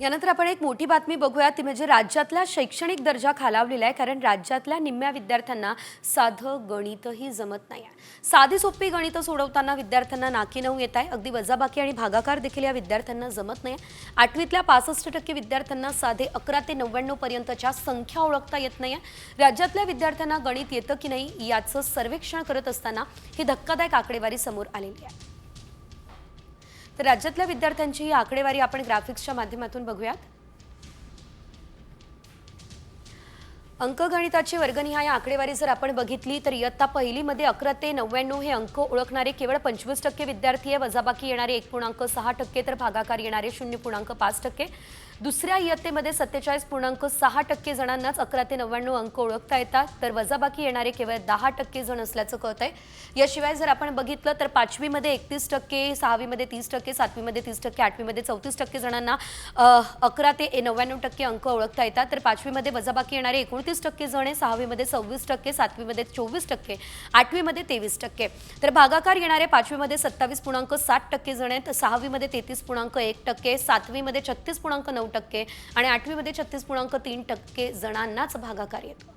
यानंतर आपण एक मोठी बातमी बघूया ती म्हणजे राज्यातला शैक्षणिक दर्जा खालावलेला आहे कारण राज्यातल्या निम्म्या विद्यार्थ्यांना साधं गणितही जमत नाही आहे। साधी सोपी गणितं सोडवताना विद्यार्थ्यांना नाकी नऊ येत आहे। अगदी वजाबाकी आणि भागाकार देखील या विद्यार्थ्यांना जमत नाही। 8वीतल्या 65% विद्यार्थ्यांना साधे 11 ते 99 पर्यंतच्या संख्या ओळखता येत नाही। राज्यातल्या विद्यार्थ्यांना गणित येतं की नाही याचं सर्वेक्षण करत असताना ही धक्कादायक आकडेवारी समोर आलेली आहे। तर राज्यातल्या विद्यार्थ्यांची ही आकडेवारी आपण ग्राफिक्सच्या माध्यमातून बघूयात। अंकगणिताची वर्गनिहाय आकडेवारी जर आपण बघितली तर इयत्ता पहिलीमध्ये 11 ते 99 हे अंक ओळखणारे केवळ 25% विद्यार्थी आहे। वजाबाकी येणारे 1.6% तर भागाकार येणारे 0.5%। दुसऱ्या इयत्तेमध्ये 47.6% जणांनाच 11 ते 99 अंक ओळखता येतात तर वजाबाकी येणारे केवळ 10% जण असल्याचं कळतंय। याशिवाय जर आपण बघितलं तर 5वीमध्ये 31%, 6वीमध्ये 30%, 7वीमध्ये 30%, 8वीमध्ये 34% जणांना 11 ते 99% अंक ओळखता येतात तर 5वीमध्ये वजाबाकी येणारे 29% जण आहे, 6वीमध्ये 26%, 7वीमध्ये 24%, 8वीमध्ये 23%। तर भागाकार येणारे 5वीमध्ये 27.7% जण आहेत, 6वीमध्ये 33.1%, 7वीमध्ये 36.9% आणि 8वीमध्ये 36.3% जणांनाच भागाकार येतो।